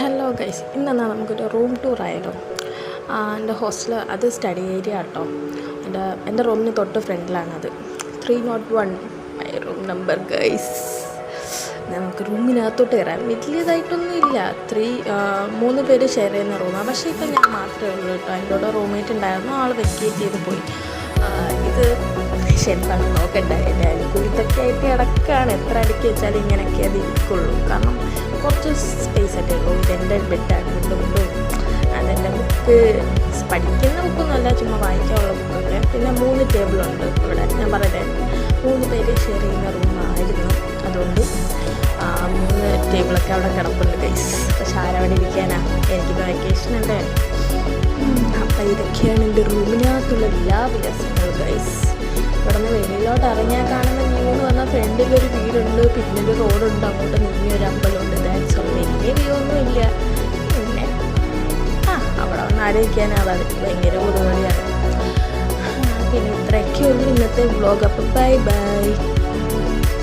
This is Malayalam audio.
ഹലോ ഗൈസ്, ഇന്നെന്നാൽ നമുക്കൊരു റൂം ടൂർ ആയാലോ. എൻ്റെ ഹോസ്റ്റൽ അത് സ്റ്റഡി ഏരിയ കേട്ടോ. എൻ്റെ റൂമിന് തൊട്ട് ഫ്രണ്ടിലാണത്. 301 മൈ റൂം നമ്പർ ഗൈസ്. നമുക്ക് റൂമിനകത്തോട്ട് കയറാം. വലിയതായിട്ടൊന്നും ഇല്ല. 3 പേര് ഷെയർ ചെയ്യുന്ന റൂമാണ്. പക്ഷേ ഇപ്പം ഞാൻ മാത്രമേ ഉള്ളൂ കേട്ടോ. എൻ്റെ കൂടെ റൂംമേറ്റ് ഉണ്ടായിരുന്നു, ആൾ വെക്കേറ്റ് ചെയ്ത് പോയി. ഇത് ഷെൽഫാണ്, നോക്കണ്ട. എൻ്റെ അരിക്കുരുത്തൊക്കെ ആയിട്ട് കിടക്കുകയാണ്. എത്ര അടുക്കി വെച്ചാലും ഇങ്ങനെയൊക്കെ അത് ഇരിക്കുള്ളൂ. കാരണം കുറച്ച് സ്പേസ് ഒക്കെ ഉള്ളൂ. ഇതെൻ്റെ ബെഡാണ്. ബെഡും അതെൻ്റെ ബുക്ക്, പഠിക്കുന്ന ബുക്കൊന്നുമല്ല, ചുമ്മാ വായിക്കാനുള്ള ബുക്കൊക്കെ. പിന്നെ 3 ടേബിളുണ്ട് ഇവിടെ. ഞാൻ പറയട്ടെ, 3 പേര് ഷെയർ ചെയ്യുന്ന റൂമായിരുന്നു. അതുകൊണ്ട് 3 ടേബിളൊക്കെ അവിടെ കിടപ്പുണ്ട് ഗൈസ്. പക്ഷെ ആരവിടെ ഇരിക്കാനാ? എനിക്കിപ്പോൾ വെക്കേഷൻ അല്ലേ. അപ്പം ഇതൊക്കെയാണ് എൻ്റെ റൂമിനകത്തുള്ള എല്ലാ വിലാസങ്ങളും ഗൈസ്. ഇവിടെ നിന്ന് വെളിയിലോട്ട് ഇറങ്ങിയാൽ കാണുന്ന വ്യൂ എന്ന് പറഞ്ഞാൽ ഫ്രണ്ടിലൊരു വീടുണ്ട്, പിന്നൊരു റോഡുണ്ട്, അങ്ങോട്ട് നീങ്ങിയൊരു അമ്പലമുണ്ട്. That's all. വലിയ വ്യൂ ഒന്നും ഇല്ല. പിന്നെ അവിടെ വന്ന് ആലോചിക്കാനാണ് ഭയങ്കര പൊതുവഴിയാണ്. പിന്നെ ഇത്രയൊക്കെ ഉള്ളൂ ഇന്നത്തെ വ്ളോഗ്. അപ്പം ബൈ ബൈ.